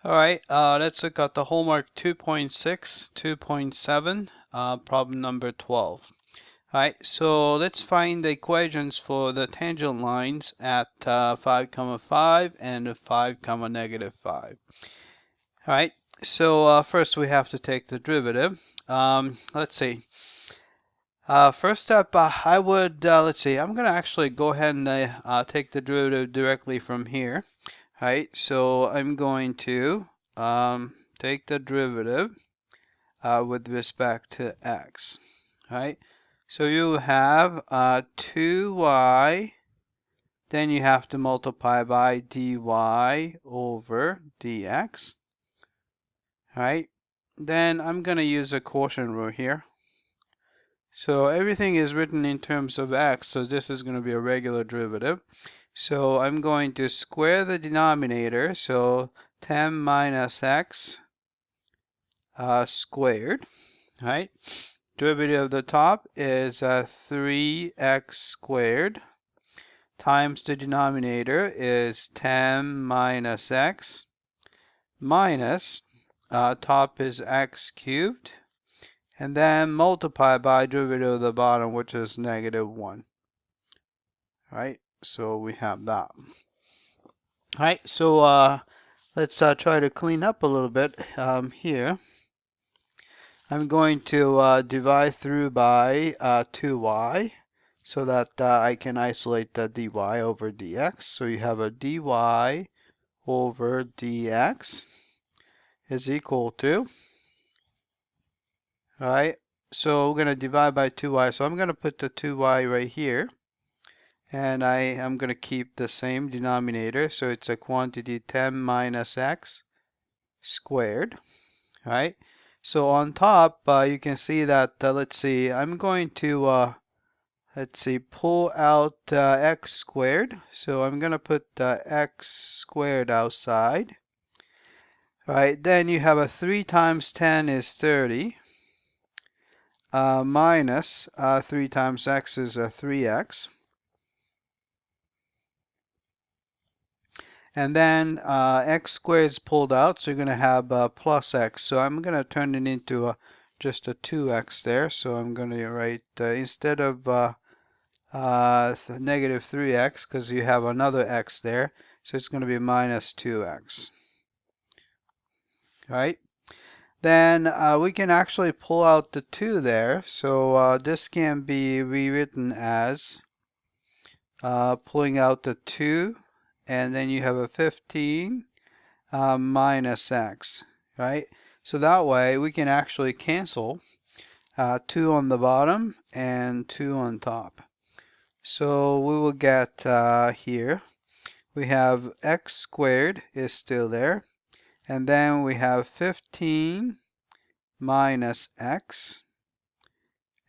All right, let's look at the homework 2.6, 2.7, problem number 12. All right, so let's find the equations for the tangent lines at 5, 5 and 5, negative 5. All right, so first we have to take the derivative. Let's see. First step, I would, let's see, I'm going to actually go ahead and take the derivative directly from here. All right, so I'm going to take the derivative with respect to x. All right, so you have 2y, then you have to multiply by dy over dx. All right, then I'm going to use a quotient rule here. So everything is written in terms of x, so this is going to be a regular derivative. So I'm going to square the denominator, so 10 minus x squared, right? Derivative of the top is 3x squared times the denominator is 10 minus x minus top is x cubed, and then multiply by derivative of the bottom, which is negative 1. Right? So we have that. All right, so let's try to clean up a little bit here. I'm going to divide through by 2y so that I can isolate the dy over dx. So you have a dy over dx is equal to, all right, so we're going to divide by 2y. So I'm going to put the 2y right here. And I am going to keep the same denominator. So it's a quantity 10 minus x squared. Right? So on top, you can see that, let's see, I'm going to, let's see, pull out x squared. So I'm going to put x squared outside. Right, then you have a 3 times 10 is 30. Minus 3 times x is 3x. And then x squared is pulled out, so you're going to have plus x. So I'm going to turn it into just a 2x there. So I'm going to write, instead of negative 3x, because you have another x there, so it's going to be minus 2x. Right? Then we can actually pull out the 2 there. So this can be rewritten as pulling out the 2, and then you have a 15 minus x, right? So that way we can actually cancel 2 on the bottom and 2 on top. So we will get here, we have x squared is still there, and then we have 15 minus x,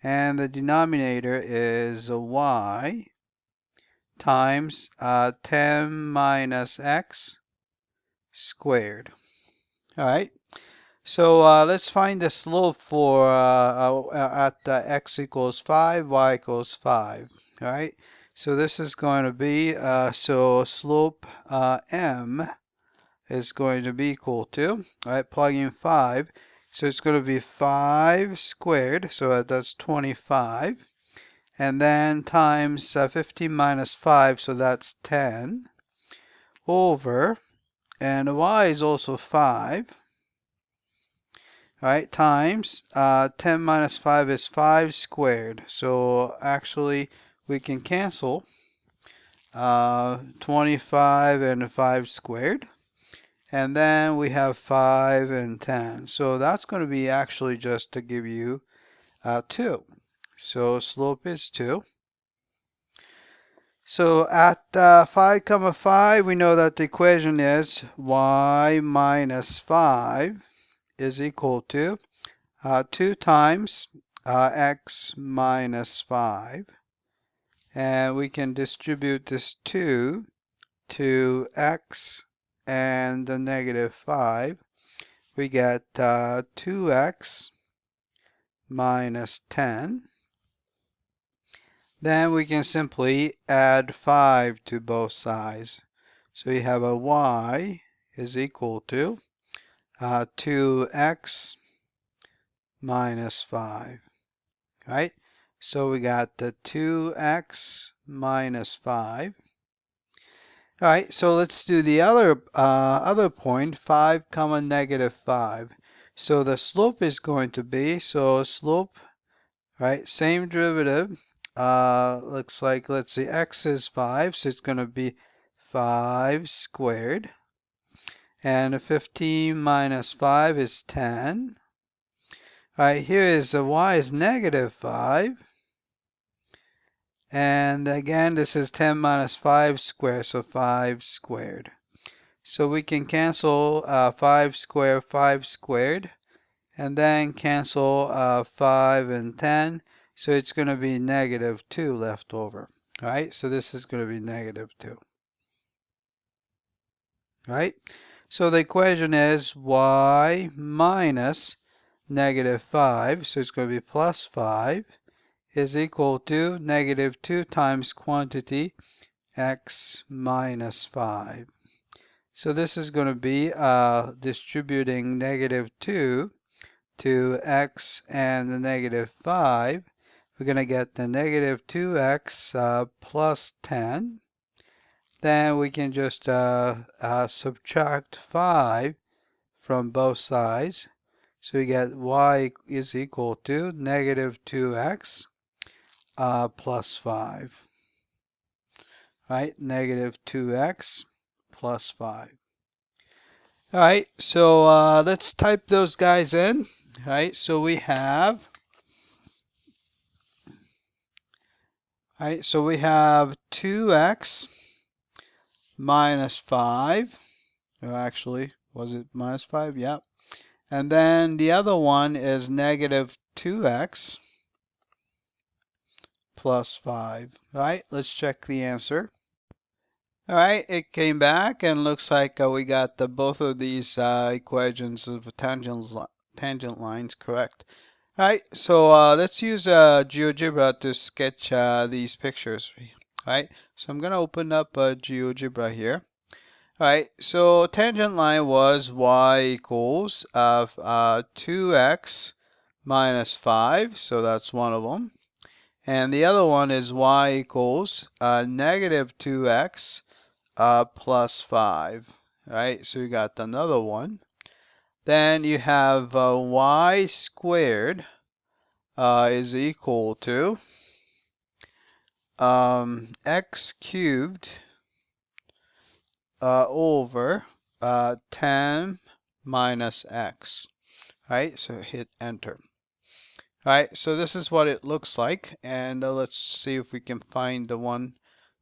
and the denominator is a y times 10 minus x squared. All right, so let's find the slope for at x equals 5, y equals 5. All right, so this is going to be, so slope m is going to be equal to, all right, plug in 5, so it's going to be 5 squared, so that's 25, and then times 15 minus 5, so that's 10, over, and y is also 5, right, times 10 minus 5 is 5 squared. So actually we can cancel 25 and 5 squared. And then we have 5 and 10. So that's going to be actually just to give you 2. So slope is 2. So at 5, 5, we know that the equation is y minus 5 is equal to 2 times x minus 5. And we can distribute this 2 to x and the negative 5. We get 2x minus 10. Then we can simply add 5 to both sides. So we have a y is equal to, 2x minus 5, right? So we got the 2x minus 5. All right, so let's do the other point, 5 comma negative 5. So the slope is going to be, so slope, right, same derivative. Looks like, let's see, x is 5, so it's going to be 5 squared. And 15 minus 5 is 10. All right, here is y is negative 5. And again, this is 10 minus 5 squared, so 5 squared. So we can cancel 5 squared, and then cancel 5 and 10. So it's going to be negative 2 left over. All right, so this is going to be negative 2. Right? So the equation is y minus negative 5, so it's going to be plus 5, is equal to negative 2 times quantity x minus 5. So this is going to be distributing negative 2 to x and the negative 5. We're going to get the negative 2x plus 10. Then we can just subtract 5 from both sides. So we get y is equal to negative 2x plus 5. Right? Negative 2x plus 5. All right, so let's type those guys in. All right, so we have, all right, so we have 2x minus 5. Or actually, was it minus 5? Yep. And then the other one is negative 2x plus 5. All right, let's check the answer. All right, it came back and looks like we got both of these equations of tangent lines correct. All right, so let's use GeoGebra to sketch these pictures. All right, so I'm going to open up GeoGebra here. All right, so tangent line was y equals 2x minus 5, so that's one of them. And the other one is y equals negative 2x plus 5. All right, so you got another one. Then you have y squared is equal to x cubed over 10 minus x. Right, so hit enter. All right, so this is what it looks like, and let's see if we can find the one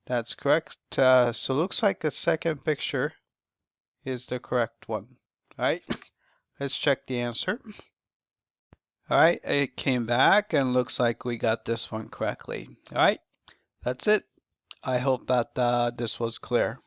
that's correct. So it looks like the second picture is the correct one. All right, let's check the answer. All right, it came back and looks like we got this one correctly. All right, that's it. I hope that this was clear.